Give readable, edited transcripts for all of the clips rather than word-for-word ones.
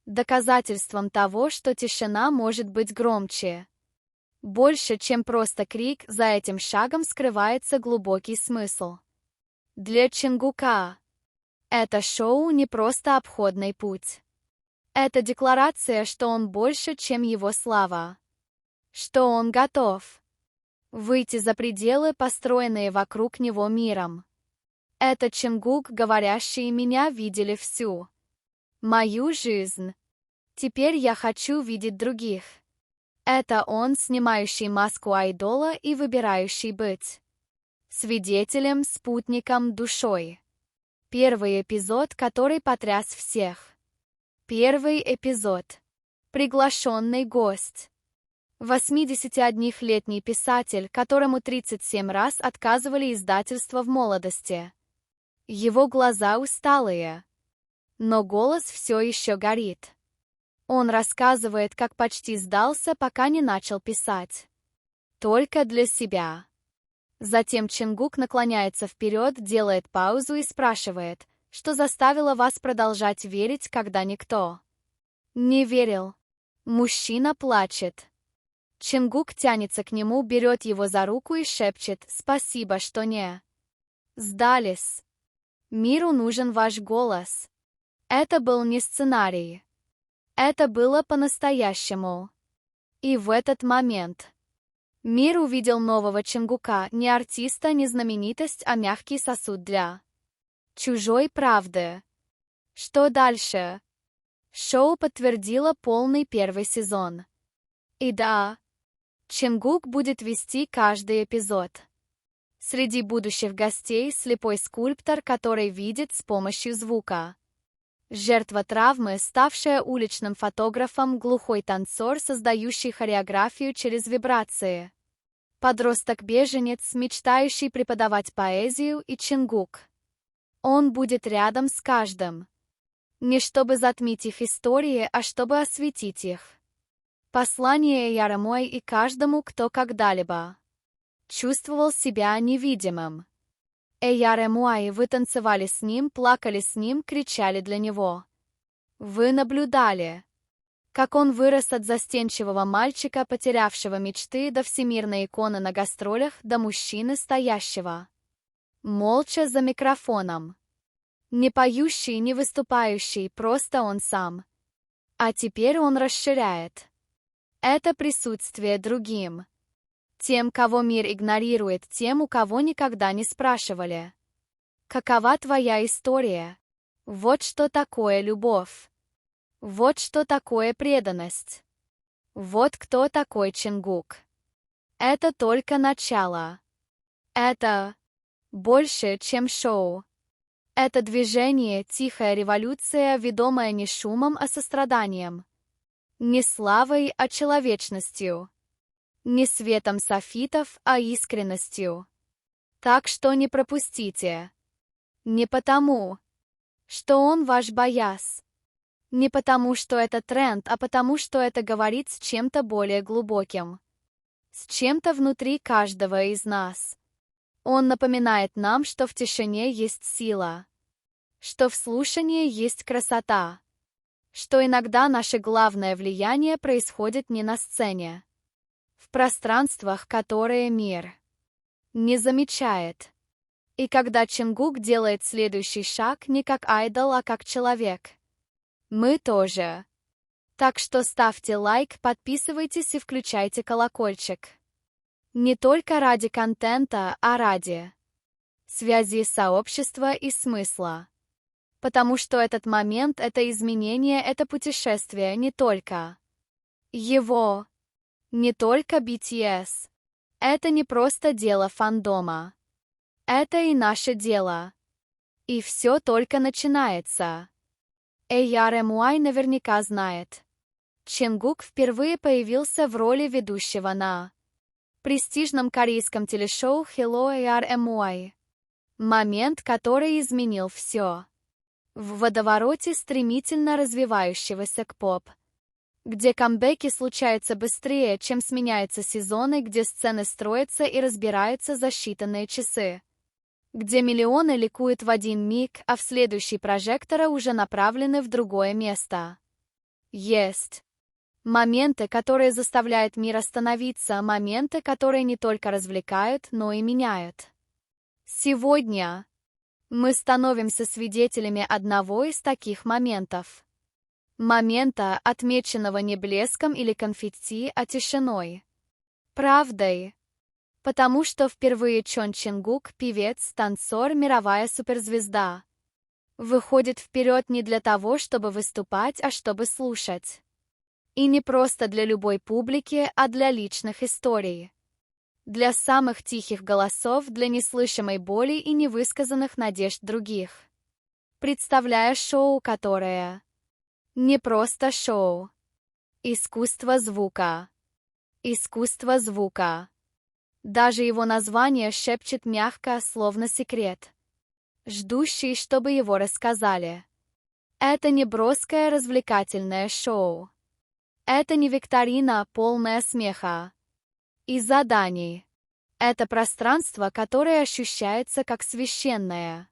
доказательством того, что тишина может быть громче. Больше, чем просто крик, за этим шагом скрывается глубокий смысл. Для Чингука это шоу не просто обходный путь. Это декларация, что он больше, чем его слава. Что он готов выйти за пределы, построенные вокруг него миром. Это Чингук, говорящий: «Меня видели всю мою жизнь. Теперь я хочу видеть других». Это он, снимающий маску айдола и выбирающий быть свидетелем, спутником, душой. Первый эпизод, который потряс всех. Первый эпизод. Приглашенный гость. 81-летний писатель, которому 37 раз отказывали издательства в молодости. Его глаза усталые, но голос все еще горит. Он рассказывает, как почти сдался, пока не начал писать. Только для себя. Затем Чингук наклоняется вперед, делает паузу и спрашивает, что заставило вас продолжать верить, когда никто не верил. Мужчина плачет. Чингук тянется к нему, берет его за руку и шепчет: «Спасибо, что не сдались. Миру нужен ваш голос». Это был не сценарий. Это было по-настоящему. И в этот момент мир увидел нового Чингука, не артиста, не знаменитость, а мягкий сосуд для чужой правды. Что дальше? Шоу подтвердило полный первый сезон. И да, Чингук будет вести каждый эпизод. Среди будущих гостей слепой скульптор, который видит с помощью звука. Жертва травмы, ставшая уличным фотографом, глухой танцор, создающий хореографию через вибрации. Подросток-беженец, мечтающий преподавать поэзию, и Чингук. Он будет рядом с каждым. Не чтобы затмить их истории, а чтобы осветить их. Послание Яромой и каждому, кто когда-либо чувствовал себя невидимым. Эйяремуай, вы танцевали с ним, плакали с ним, кричали для него. Вы наблюдали, как он вырос от застенчивого мальчика, потерявшего мечты, до всемирной иконы на гастролях, до мужчины, стоящего молча за микрофоном. Не поющий, не выступающий, просто он сам. А теперь он расширяет это присутствие другим. Тем, кого мир игнорирует, тем, у кого никогда не спрашивали. Какова твоя история? Вот что такое любовь. Вот что такое преданность. Вот кто такой Чингук. Это только начало. Это больше, чем шоу. Это движение, тихая революция, ведомая не шумом, а состраданием. Не славой, а человечностью. Не светом софитов, а искренностью. Так что не пропустите. Не потому, что он ваш байяс. Не потому, что это тренд, а потому, что это говорит с чем-то более глубоким. С чем-то внутри каждого из нас. Он напоминает нам, что в тишине есть сила. Что в слушании есть красота. Что иногда наше главное влияние происходит не на сцене. В пространствах, которые мир не замечает. И когда Чингук делает следующий шаг не как айдол, а как человек. Мы тоже. Так что ставьте лайк, подписывайтесь и включайте колокольчик. Не только ради контента, а ради связи сообщества и смысла. Потому что этот момент, это изменение, это путешествие не только его. Не только BTS. Это не просто дело фандома. Это и наше дело. И все только начинается. Эйяремуай наверняка знает. Чингук впервые появился в роли ведущего на престижном корейском телешоу Hello Эйяремуай. Момент, который изменил все. В водовороте стремительно развивающегося к поп. Где камбэки случаются быстрее, чем сменяются сезоны, где сцены строятся и разбираются за считанные часы. Где миллионы ликуют в один миг, а в следующий прожекторы уже направлены в другое место. Есть моменты, которые заставляют мир остановиться, моменты, которые не только развлекают, но и меняют. Сегодня мы становимся свидетелями одного из таких моментов. Момента, отмеченного не блеском или конфетти, а тишиной. Правдой. Потому что впервые Чон Ченгук, певец, танцор, мировая суперзвезда, выходит вперед не для того, чтобы выступать, а чтобы слушать. И не просто для любой публики, а для личных историй. Для самых тихих голосов, для неслышимой боли и невысказанных надежд других. Представляя шоу, которое не просто шоу. Искусство звука. Искусство звука. Даже его название шепчет мягко, словно секрет, ждущий, чтобы его рассказали. Это не броское развлекательное шоу. Это не викторина, полная смеха и заданий. Это пространство, которое ощущается как священное.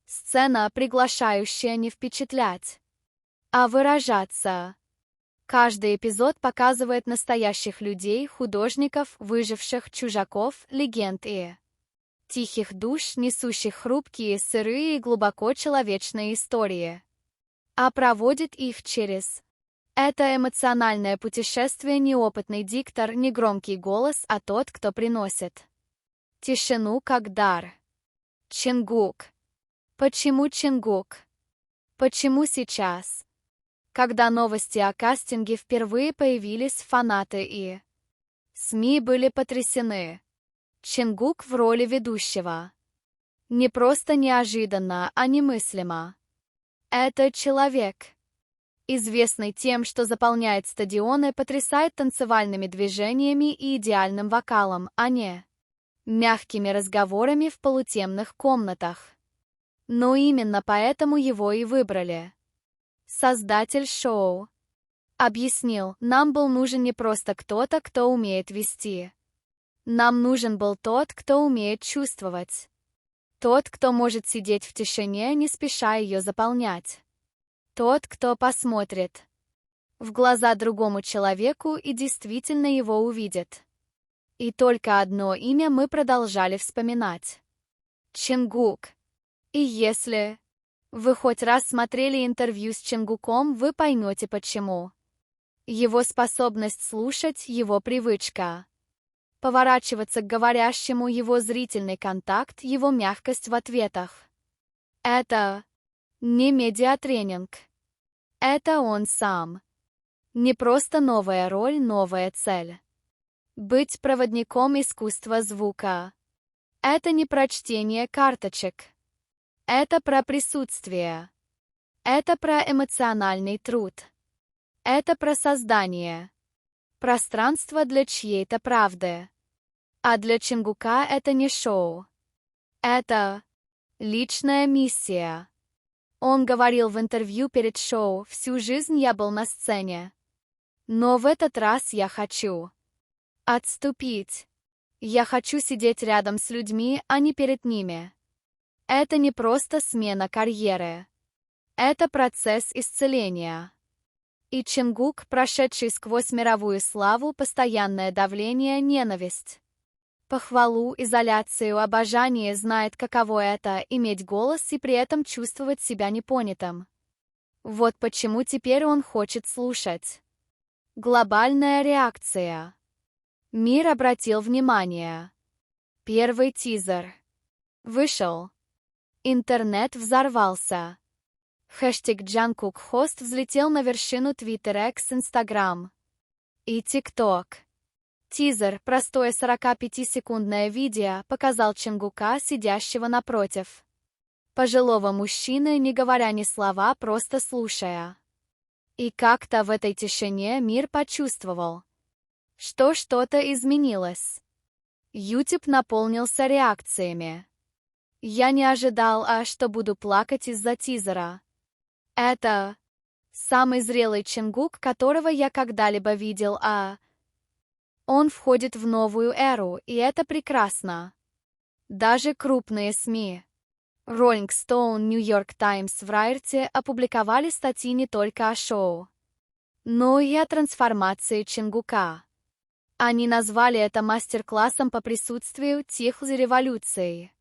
Сцена, приглашающая не впечатлять, а выражаться. Каждый эпизод показывает настоящих людей, художников, выживших, чужаков, легенд и тихих душ, несущих хрупкие, сырые и глубоко человечные истории. А проводит их через это эмоциональное путешествие неопытный диктор, не громкий голос, а тот, кто приносит тишину как дар. Ченгук. Почему Ченгук? Почему сейчас? Когда новости о кастинге впервые появились, фанаты и СМИ были потрясены. Ченгук в роли ведущего. Не просто неожиданно, а немыслимо. Это человек, известный тем, что заполняет стадионы, потрясает танцевальными движениями и идеальным вокалом, а не мягкими разговорами в полутемных комнатах. Но именно поэтому его и выбрали. Создатель шоу объяснил, нам был нужен не просто кто-то, кто умеет вести. Нам нужен был тот, кто умеет чувствовать. Тот, кто может сидеть в тишине, не спеша ее заполнять. Тот, кто посмотрит в глаза другому человеку и действительно его увидит. И только одно имя мы продолжали вспоминать. Ченгук. И если вы хоть раз смотрели интервью с Ченгуком, вы поймете почему. Его способность слушать, его привычка поворачиваться к говорящему, его зрительный контакт, его мягкость в ответах. Это не медиатренинг. Это он сам. Не просто новая роль, новая цель. Быть проводником искусства звука. Это не про чтение карточек. Это про присутствие. Это про эмоциональный труд. Это про создание пространства для чьей-то правды. А для Ченгука это не шоу. Это личная миссия. Он говорил в интервью перед шоу: «Всю жизнь я был на сцене. Но в этот раз я хочу отступить. Я хочу сидеть рядом с людьми, а не перед ними». Это не просто смена карьеры. Это процесс исцеления. И Ченгук, прошедший сквозь мировую славу, постоянное давление, ненависть, похвалу, изоляцию, обожание, знает, каково это — иметь голос и при этом чувствовать себя непонятым. Вот почему теперь он хочет слушать. Глобальная реакция. Мир обратил внимание. Первый тизер вышел. Интернет взорвался. Хэштег Джанкук Хост взлетел на вершину Twitter X, Instagram и TikTok. Тизер, простое 45-секундное видео, показал Ченгука, сидящего напротив пожилого мужчины, не говоря ни слова, просто слушая. И как-то в этой тишине мир почувствовал, что что-то изменилось. YouTube наполнился реакциями. Я не ожидал, что буду плакать из-за тизера. Это самый зрелый Ченгук, которого я когда-либо видел, он входит в новую эру, и это прекрасно. Даже крупные СМИ Rolling Stone, New York Times, Variety опубликовали статьи не только о шоу, но и о трансформации Чингука. Они назвали это мастер-классом по присутствию Тихой революции.